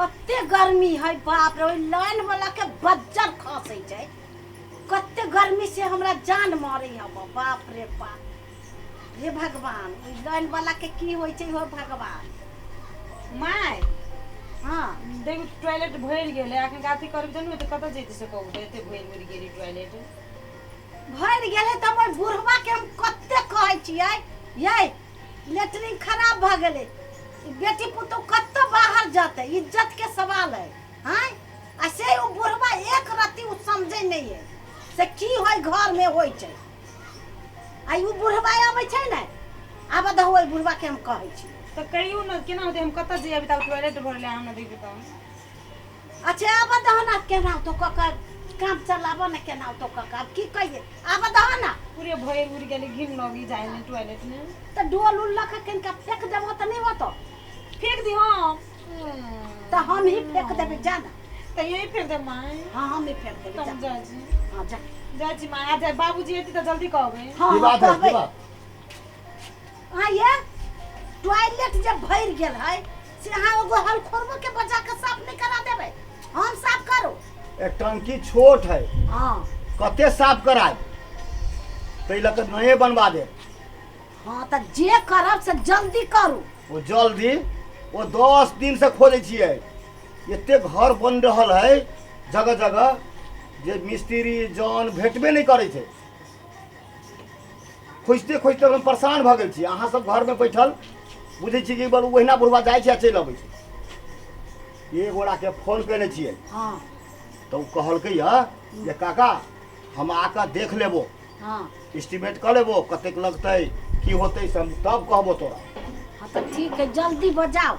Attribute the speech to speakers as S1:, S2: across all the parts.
S1: कते गर्मी है बाप रे लाइन वाला के बज्जर खसे छै कते गर्मी से हमरा जान मारे है बाप रे बाप हे भगवान ओइ लाइन वाला के की होय छै हो भगवान
S2: माय
S1: हां
S2: देखो टॉयलेट भइल गेले आखन गाती करब जनु त कत जैते से कहू एते भइल गेली टॉयलेट
S1: भर गेले त हमर बुढ़वा के हम कते कहै छियै ये लेटरिन खराब भ गेले बेटी पुतो कत्ते बाहर जाते इज्जत के सवाल है हैं ऐसे वो बुढ़वा एक राती उ समझे नहीं है से की होय घर में होय छै आई उ बुढ़वा आबै छै ने आब द होय बुढ़वा के हम कहै छी
S2: त कहियो न केना होते हम कत जे अभी तक टॉयलेट भरले हम न देखि त
S1: अच्छा आब द ना केना तो कका काम चलाबो न केना तो कका की कहिए आब द ना
S2: पूरे भइल उड़ गेली घिन लगी जाय ने टॉयलेट में
S1: त डोल उल लख कनका फेंक देबो त नहीं होतो
S2: फेंक दी हां
S1: त हम ही फेंक देबे जाना
S2: त यही फेंक दे माय
S1: हां हम ही फेंक देबे
S2: तुम जा जी
S1: हां जा
S2: जा जी माय आ जाए बाबूजी एती त जल्दी कहबे
S1: हां
S3: की बात है की बात
S1: हां ये टॉयलेट जब भर गेल है से हां एगो हल खोरबो के बजा के साफ नहीं करा देबे हम साफ करो
S3: एक टंकी छोट है
S1: हां
S3: कते साफ कराए तै लक नए बनवा दे
S1: हां त जे करब से जल्दी करू
S3: वो जल्दी वो 10 दिन से खोजे छिए एते घर बन रहल है जगह जगह जे मिस्त्री जॉन भेटबे नहीं करे छे खोजते खोजते हम परेशान भ गेल छी अहाँ सब घर में बैठल बुझे छी कि बल ओहिना बुढ़वा जाय छै चल अबै छै एक गोरा के फोन केने छिए
S1: हां
S3: तो कहलकै है जे काका हम आकर देख लेबो
S1: हां
S3: एस्टीमेट कर लेबो कतेक लगतै की होतै सब तब कहबो तोरा
S1: हां त ठीक है जल्दी बजाओ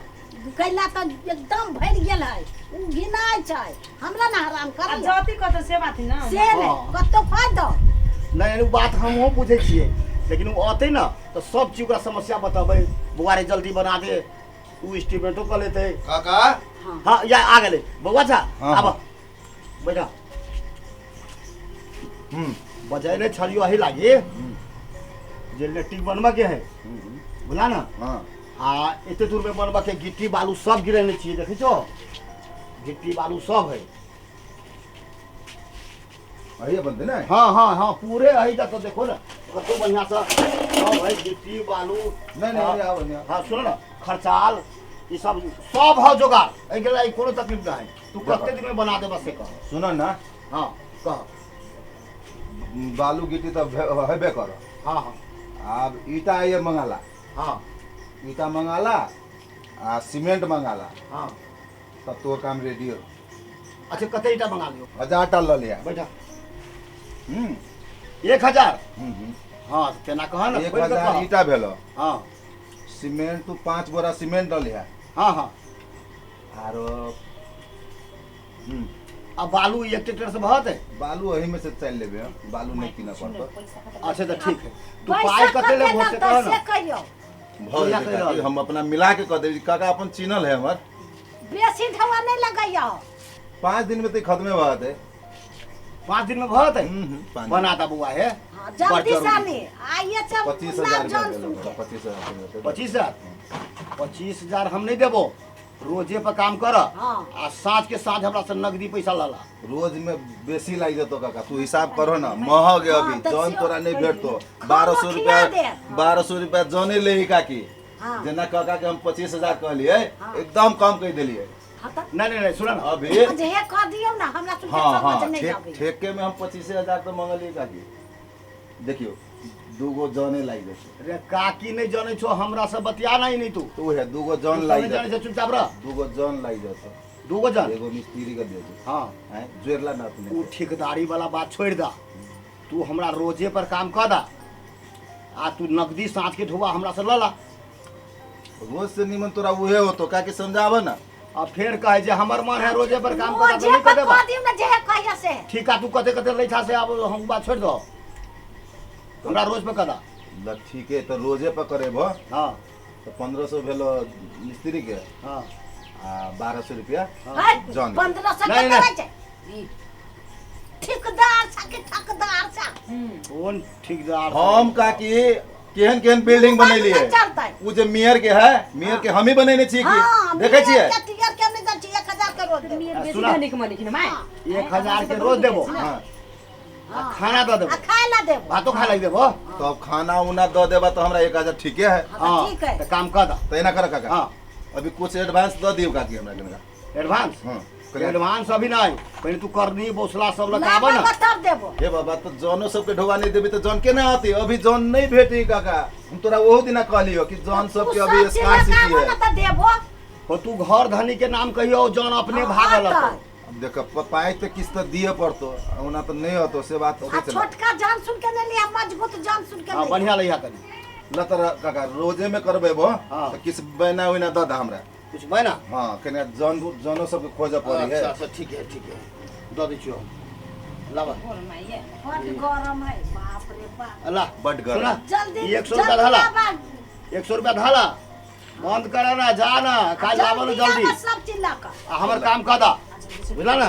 S1: कैला त एकदम भर गेल है उ गिनाय छै हमरा ना हराम
S2: आ
S1: कर
S2: जाती कत से बात है ना
S1: से ने कतो फायदा
S3: नहीं वो बात हमहूँ बुझे छिए लेकिन वो आते ना तो सब चीज का समस्या बताबे बुआरे जल्दी बना दे उ एस्टीमेटो कर लेते
S4: काका
S3: हाँ या आ गए बउआ छा
S4: हाँ,
S3: अब
S4: हाँ।
S3: बैठा बजाइले छलियो अही लागी जे लेट्रिन बनवा के है बुला ना
S4: हाँ
S3: आ एते दूर में बनवा के गिट्टी बालू सब गिरेने छिए देखै छो गिट्टी बालू सब है
S4: अरे बनते ना
S3: हाँ हाँ हाँ पूरे अही तक तो देखो ना कतो बढ़िया सा सब है गिट्टी बालू
S4: नहीं नहीं आओ नहीं
S3: हाँ सुनो ना खर्चाल ये सब है जोगाड़ एहि के लिए कोनो तकलीफ ना है तू कते दिन में बना दे बस से कह
S4: सुनो ना
S3: हाँ कह
S4: बालू गिट्टी तो हेबे करो
S3: हाँ हाँ
S4: अब ईटा ये मंगाला
S3: हाँ
S4: ईटा मंगाला आ सीमेंट मंगाला
S3: हाँ
S4: तब तो काम रेडी हो
S3: अच्छा कते ईटा मंगा लियो
S4: 1000 टन ल लिया
S3: बैठा
S4: हम्म
S3: 1000
S4: हम्म
S3: हाँ तेना कह ना
S4: 1000 ईटा भेलो
S3: हाँ
S4: सीमेंट तू 5 बोरा सीमेंट ल लिया
S3: हाँ हाँ
S4: आरो
S3: अब बालू एक ट्रैक्टर से बहुत है
S4: बालू वही में से चल लेबे हम, बालू नहीं किना पड़तो
S3: अच्छा तो ठीक है तू
S1: पैसा
S3: पाई कते ले
S1: कते
S3: भोसे
S1: लगतै
S3: कह
S1: से
S3: ना
S1: कहियो
S4: भर
S3: भैया
S4: जेतै,
S3: कहि रहल।
S4: हम अपना मिला के कह देबी काका अपन चिन्हल है हमर
S1: बेसी ढवा नहीं लगैयो
S4: 5 दिन में तो खत्मे बात है
S3: 5 दिन में बहुत है
S4: पाँच दिन।
S3: बनाता बुआ है
S1: हां जल्दी
S3: बड़
S1: से
S3: जरूरी।
S1: आनी आइए सब
S4: 25,000
S1: जान
S4: रुपया
S1: सुन
S4: देलो,
S1: के
S4: 25,000
S3: 25,000 हम नहीं देबो रोजे पर काम कर
S1: हाँ।
S3: आ साँझ के साँझ हमरा से नगदी पैसा लाला
S4: रोज में बेसी लाग जतो काका तू हिसाब करो ना महंग है
S1: हाँ,
S4: अभी
S1: तो
S4: जौन
S1: से-
S4: तोरा नहीं भेटतो
S1: खाना
S4: 1200
S1: खिला
S4: रुपया
S1: दे।
S4: 1200 रुपया जौने लेही काकी
S1: हाँ।
S4: जेना काका के हम 25,000 कहलिए
S1: हाँ।
S4: एकदम कम कह देलिए
S1: हां त
S3: नहीं सुन ना
S4: अभी
S1: जे कह दियो ना हमरा सुन के
S4: हाँ
S1: समझ
S4: हाँ
S1: नहीं आवे
S4: ठेके में हम 25,000 तो मंगलिए काकी देखियो दूगो जौने लाग जतो
S3: रे काकी नहीं जाने छो हमरा से बतिया नहीं तू
S4: तो है दूगो जौन
S3: तू
S4: लाग
S3: नहीं जाने
S4: जतो
S3: से चुपचाप रह
S4: दूगो जौन लाग जतो
S3: दूगो जान
S4: एगो मिस्त्री का दे दो
S3: हाँ
S4: हैं जोरला ना
S3: तू
S4: अपने
S3: ठेकेदारी वाला बात छोड़ दा तू हमरा रोजे पर काम कर दा आ तू नगदी साँझ के ढुआ हमरा से लला
S4: रोज से निमन तोरा उहे होतो काकी समझावा ना
S3: अब फिर कहे जे हमर मन है रोजे पर काम
S1: वो
S3: कर
S1: जे
S3: नहीं कर
S1: पर
S3: देबा
S1: कह दियो ना जे कहिया से
S3: ठीक है तू कते कते लैठा से अब हम बात छोड़ दो हमरा रोज पे कदा
S4: ल ठीक है तो रोजे पर करे भो
S3: हाँ
S4: तो 1500 भेलो मिस्त्री के
S3: हाँ
S4: आ 1200 रुपया
S1: है
S4: जान
S1: 1500
S3: नहीं,
S1: के
S3: नहीं।
S1: करे छै ठेकेदार सा के ठेकेदार सा
S3: कौन ठेकेदार
S4: हम काकी केहन केहन बिल्डिंग बनैली है
S1: चलतै
S4: उ जे मेयर के है मेयर के हम ही बनैने छी की देखे छियै
S1: टियर के नहीं दै छी 1000 रोज देबो
S2: नियर बेसी
S3: सुना।
S2: धनिक मलिक न माय
S3: 1000 के रोज देबो
S4: हाँ
S3: आ खाना दे देबो
S1: आ खाए ला देबो
S3: भातो खा लग देबो
S4: तो अब खाना उना दो देबा तो हमरा 1000 ठीके है।
S1: हाँ, ठीक है
S3: तो काम कर दा
S4: तो एना कर काका
S3: हाँ
S4: अभी कुछ एडवांस दो दियो काकी हमरा कनका।
S3: एडवांस
S4: हाँ
S3: एडवांस अभी नहीं पहले तू करनी बोसला सब
S1: ना
S3: लगाबो ना
S1: तब देबो
S4: हे बाबा तो जॉनो सबके ढोवा नहीं देबी तो जॉन के ना आती अभी जॉन नहीं भेटी काका। हम तोरा वो दिन कहलियो कि जॉन सबके अभी स्कार्सिटी है।
S1: त देबो
S3: हो तू घर धनी के नाम कहियो जौन अपने भागल
S1: हाँ,
S3: हतो
S4: अब देख पाई तो किस्त दिए पड़तो ओना तो नहीं होतो से बात
S1: आ
S4: होते चला।
S1: छोटका जान सुन के नहीं लिया मजबूत जान सुन के
S3: हां
S1: नहीं
S3: बढ़िया लइहा करी
S4: लतर काका रोजे में करबेबो
S3: हाँ।
S4: तो किस बना होइना ददा हमरा।
S3: कुछ बना
S4: हां कने जॉनो सबके खोज पड़ी है।
S3: अच्छा ठीक है दो दी छियो लावा
S2: बोल माय ये
S1: बड़ गरम है बाप रे बाप
S3: अल्लाह
S4: बड गरम।
S3: सुना
S1: जल्दी
S3: 100 रुपया धाला 100 रुपया धाला बंद करे ना जा ना काल आबो ना जल्दी
S1: सब चिल्ला का
S3: आ हमर काम कर दा बुझला ना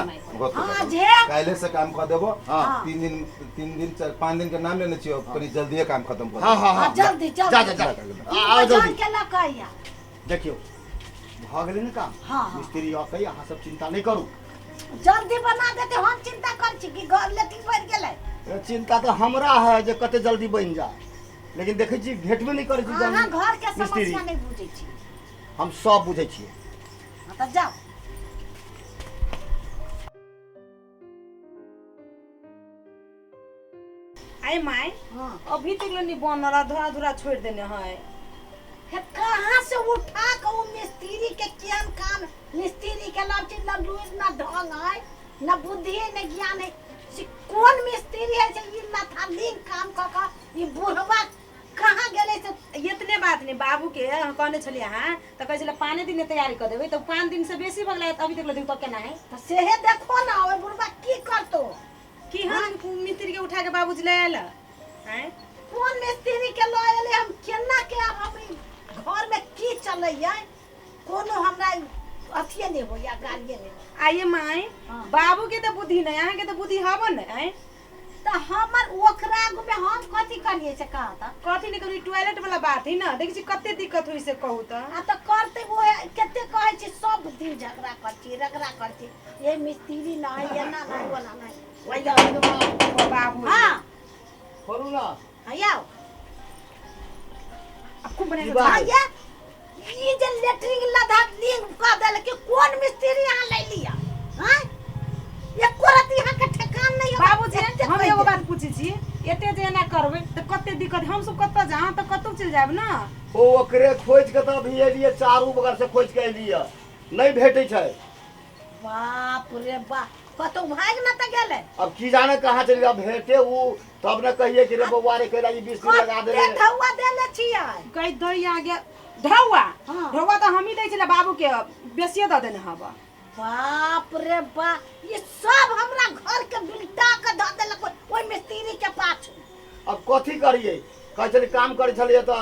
S1: हां जे
S4: काले से काम कर देबो।
S3: हाँ।
S4: 3 दिन 5 दिन के नाम लेने छियो कनी जल्दी काम खत्म कर।
S3: हां हां
S1: हाँ, जल्दी,
S3: जा
S1: जल्दी।
S3: जा आओ
S1: जान
S3: जल्दी
S1: के ला कहिया
S3: देखियो भ गेलै ना काम
S1: हाँ।
S3: मिस्त्री आ कही अहाँ सब चिंता नहीं करू
S1: जल्दी बना देते हम चिंता कर छी कि घर लेकिन बढ़ गेलै
S3: ये चिंता तो हमरा है जे कते जल्दी बन जा लेकिन देखे छी भेटबे नहीं करे छी
S1: अहाँ घर के
S3: मिस्त्री
S1: समस्या नहीं बुझै छी
S3: हम सब बुझे छिए
S1: हाँ, त जाओ
S2: आई माय
S1: हाँ
S2: अभी तक नहीं बन रहा धुरा धुरा छोड़ देने है
S1: हे कहाँ से उठा के वो मिस्त्री के कियन काम मिस्त्री के लाठी न लुइस न ढंग है न बुद्धि है न ज्ञान है से कौन मिस्त्री है जे ई न था लिंग काम क का ई बुढ़वा कहाँ गेले से
S2: इतने बात नहीं बाबू के कहने छलिए हाँ तो कहे छले 5 दिन में तैयारी कर देबे तो 5 दिन से बेसी भगला अभी तक दिन पक्के ना है
S1: तो सेहे देखो ना ओए बुढ़वा की करतो
S2: कि हम मिस्त्री के उठा के बाबूजी ले आयल हैं
S1: कौन मिस्त्री के लो एले हम केना के अब हम घर में की चलैया कोनो हमरा अथिए नहीं हो या गालिए नहीं
S2: आइए माय
S1: हाँ।
S2: बाबू के तो बुद्धि नहीं यहाँ के तो बुद्धि हवन है
S1: तो हमर ओकरा आगू में हम कथी करिए से कहा था
S2: कथी नहीं करी टॉयलेट वाला बात है ना देखी छी कते दिक्कत हुई से कहू तो
S1: आ तो करते वो केते कहै छी सब दिन झगड़ा करती रगड़ा करती ये मिस्त्री ना है ये ना नहीं वाला नहीं
S3: भैया
S2: बाबू
S1: हां
S3: करू ना
S1: आयो
S2: आपको बने
S3: ई
S2: के
S3: बात-
S1: हां ये जे लेटरिंग लधा लिंग का देल के कौन मिस्त्री यहां ले लिया हां ये कोरत यहां के ठेकान नहीं है
S2: बाबूजी हम एगो बात पूछी छी एते जे ना करबे तो कते दिक्कत हम सब कत जा तो कतौ चल जाब ना
S3: ओ ओकरे खोज के तो भी एलिए चारू बगल से खोज के एलिए नहीं भेटै छै
S1: बाप रे बाप कतो भाग ना त गेले
S3: अब की जाने कहाँ चली अब भेटे उ तब न कहिए कि रे बउआ रे कैला ई 20 दिन लगा देले
S1: धौआ देले छियै
S2: कई दई आ गया ढौआ
S1: हाँ।
S2: ढौआ तो हम ही दै छले बाबू के बेसिए द देने हवा
S1: बाप रे बाप ये सब हमरा घर के बिल्टा के द देलक ओइ मिस्त्री के पाछू
S3: अब कथी करिए कहे चली काम करे छलिए तो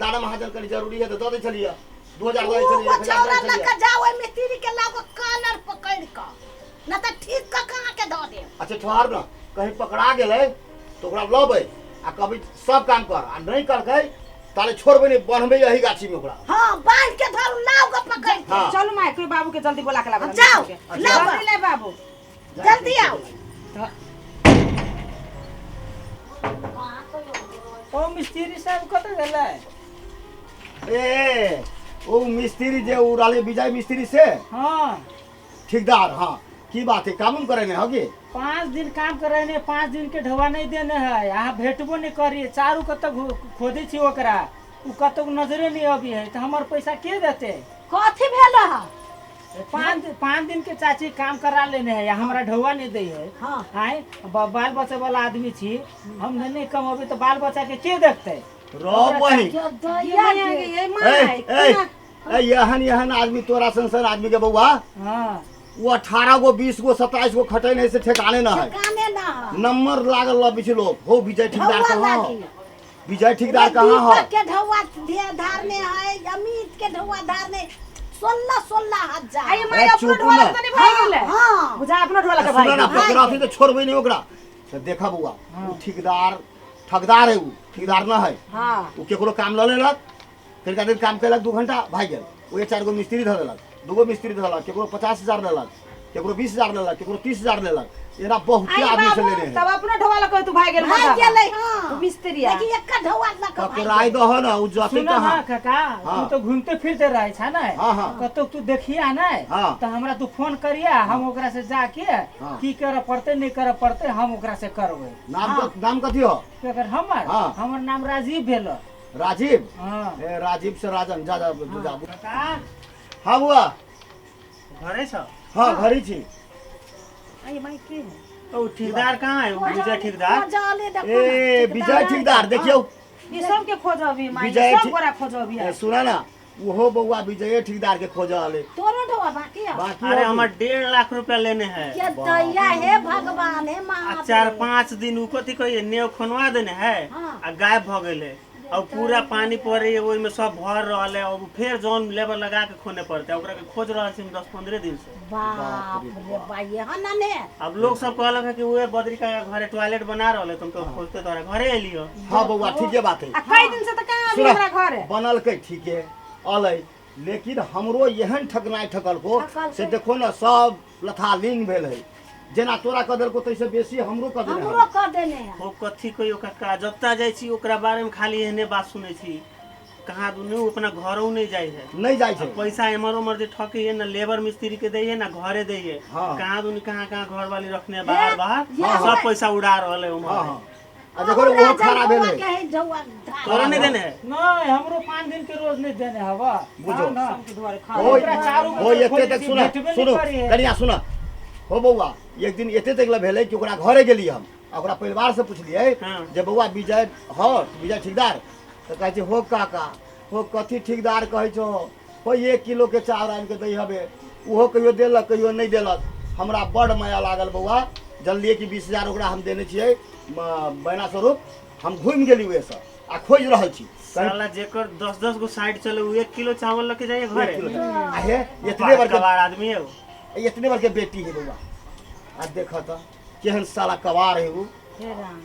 S3: दाना महाजन करी जरूरी है तो दे छलिए 2000 दे छलिए
S1: वो
S3: 1000
S1: चौरा
S3: दे
S1: लग
S3: छलिए
S1: जाओ ओइ मिस्त्री के लागो कालर पकड़ के न त ठीक का कहां के द दे
S3: अच्छा ठहर न कहीं पकड़ा गेले तो ओकरा लबै आ कभी सब काम कर आ नहीं करके ताले छोड़बे नहीं बनबे यही गाछी में ओकरा
S1: हां बांध के धर लाओ के पकड़ के
S3: हाँ।
S2: चलो माय कोई बाबू के जल्दी बोला के ला बना
S1: जाओ,
S3: लाओ।
S2: जल्दी ले बाबू
S1: जल्दी आओ
S5: ओ मिस्त्री साहब कतऽ गेलै
S3: ए ओ मिस्त्री जे उ रहले विजय मिस्त्री से
S5: हाँ
S3: ठेकेदार हाँ की बात है कानून करे ने होगे
S5: 5 दिन काम करे 5 दिन के ढोवा नहीं देने है यहाँ भेटबो नहीं करिए चारू कतऽ खोदै छी ओकरा उ कतौ नजरे नहीं अभी है तो हमार पैसा के देते
S1: कथी भेल ह
S5: 5 दिन के चाची काम करा लेने है हमरा ढोवा नहीं दे है
S1: हां
S5: आए बाल बच्चा वाला आदमी छी हम नहीं कमाबे तो बाल बच्चा के देखते
S3: रो वही
S1: क्या
S2: ये
S1: दया
S2: माय
S1: के
S2: ये
S3: ए
S2: माय
S3: ए यहन यहन आदमी तोरा संसन आदमी के बउआ
S5: हाँ
S3: वो 18 गो 20 गो 27 गो खटे नहीं से ठेकाने ना है
S1: ठिकाने ना है
S3: नंबर लागल ल बिछ लोग हो विजय ठेकेदार
S1: ढौआ
S3: कहाँ
S1: लागी।
S3: है विजय ठेकेदार कहाँ
S1: दीपक
S3: है
S1: के ढौआ धारने है अमित के ढौआ धारने 16 हजार
S2: आई माय
S3: ए,
S2: अपनो
S3: चुप
S2: ढोला
S3: ना।
S2: तो नहीं भाई गेले
S1: हाँ।
S2: बुझा अपनो ढोला के भाई
S3: सुनो ना
S2: गेले।
S3: पकड़ा थी तो छोड़बे नहीं ओकरा तो देखा बुआ वो ठेकेदार ठगदार है वो ठेकेदार ना है
S2: हां
S3: वो केकरो काम ल लेलक फिर का दिन काम कैलक 2 घंटा भाग गेल वो 4 गो मिस्त्री धऽ देलक 2 गो मिस्त्री धऽ देलक केकरो 50,000 देलक केकरो 20,000 लेलक, केकरो 30,000 लेलक। एना बहुते
S2: आई
S3: आदमी से
S2: बाबू,
S3: लेने हैं।
S2: तब अपना ढोवाला कहे तू भाग गेल
S1: भाग
S2: मर्दावा।
S1: गेलै हां
S2: तू मिस्त्रिया।
S1: लेकिन एक ढौआ लक
S3: पकड़ाई दहो ना उ जाते
S5: सुन
S3: कहाँ।
S5: ना काका,
S3: हाँ।
S5: तू तो घूमते फिरते रहे छ ना,
S3: हाँ, हाँ।
S5: कतौ तू देखिया ना,
S3: हाँ।
S5: तो हमरा तू फोन करिया, हम ओकरा से जाके
S3: हाँ।
S5: की करे पड़ते नहीं करे पड़ते हम ओकरा से करबै।
S3: नाम कथी हो?
S5: अगर हमर
S3: हाँ।
S5: हमर नाम राजीव भेल।
S3: राजीव।
S5: हाँ
S3: ए राजीव से राजन जा जा जा।
S5: काका,
S3: हाँ बुआ।
S6: घरे छ
S3: हाँ घरी छी।
S1: आई भाई के
S6: ओ ठेकेदार कहाँ है विजय ठेकेदार?
S1: जाले देखो
S3: ए विजय ठेकेदार देखियो।
S2: ये सब के खोज अभी माई,
S3: विजय
S2: सब
S3: ठीक-
S2: गोरा खोज अभी
S3: ए, सुना ना वो बउआ विजय ठेकेदार के खोज आले।
S1: तोरो ढौआ बाकी है
S3: बाकी
S6: अरे
S3: और-
S6: हमार 1.5 लाख रुपया लेने हैं।
S1: ये दैया है भगवान है
S6: आ
S1: महादेव
S6: 4-5 दिन उ कथी कहिए नेव खनवा देने है
S1: हाँ।
S6: आ गायब भ गेले। और पूरा पानी पड़े ओहि में सब भर रहल है। अब फिर जौन लेबर लगा के खोने पड़ते ओकरा के खोज रहल छी 10-15 दिन से।
S1: बाप रे भाई हना ने
S6: अब लोग सब कहलक है कि उहे बद्री का घरे टॉयलेट बना रहल है, तुमको खोजते तोरा घरे एलियो।
S3: हाँ बउआ ठीके बात है।
S2: आ कई दिन से तो कहाँ अभी
S3: सुना,
S2: हमरा घर है।
S3: बनल के ठीके अलै, लेकिन हमरो एहन ठकनाई ठकल को
S1: ठकल
S3: से
S1: के।
S3: देखो ना सब लथालिंग भेल है। जेना तोरा कदर को तैसे बेसी हमरो कदर
S1: हमरो
S3: है।
S1: कर देने है
S6: ओ कथी कहियो काका, जत्ता जाइ छी ओकरा बारे में खाली एहने बात सुनै छी। कहाँ दुनू अपना घरों नहीं जाए है।
S3: नहीं जाय छै।
S6: पैसा एमर उमर जे ठके है ना लेबर मिस्त्री के दे है ना घरे दे है।
S3: हाँ।
S6: कहाँ दुनी कहाँ घर वाली रखने है बाहर बाहर
S1: हाँ,
S6: सब
S1: हाँ।
S6: पैसा उड़ा रहल है
S3: हाँ
S6: उमर।
S3: हाँ आ देखो ना, वो खराब भेल है।
S1: के है ढौआ
S6: तोरा नहीं देने है?
S5: नहीं हमरो 5 दिन के रोज नहीं देने हवा।
S3: बुझो।
S5: हाँ ना।
S2: सबके द्वारे खा
S3: हो
S5: ओकरा चारू
S3: हो
S5: बजे
S3: एते
S5: खोजै
S3: तक
S5: छी,
S3: सुना
S5: भेटबे नहीं
S3: सुनो
S5: करी है।
S3: कनिया सुना हो बउआ एक दिन एते तक भेलै कि ओकरा घरे गेली हम आ ओकरा परिवार से पूछलिए
S6: हाँ।
S3: जे बउआ विजय हो विजय ठेकेदार तो कहै छै हो काका हो कथी ठेकेदार कहै छो हो 1 किलो के चाउर आनि के दै हबे उहो कहियो देलक कहियो नहीं देलक। हमरा बड़ माया लागल बउआ, जनलिए कि 20,000 ओकरा हम देने छियै बहना स्वरूप। हम घुमि गेली उहे से आ खोज रहल छी।
S6: साला जेकर 10-10 गो साइड चले उ 1 किलो चावल लेके जाइए
S3: 1
S6: घरे।
S3: किलो आ हे इतने बड़के
S6: कबाड़ आदमी है वो।
S3: इतने बड़के बेटी है बउआ। आ देख तो केहन साला कबार है वो।
S1: हे राम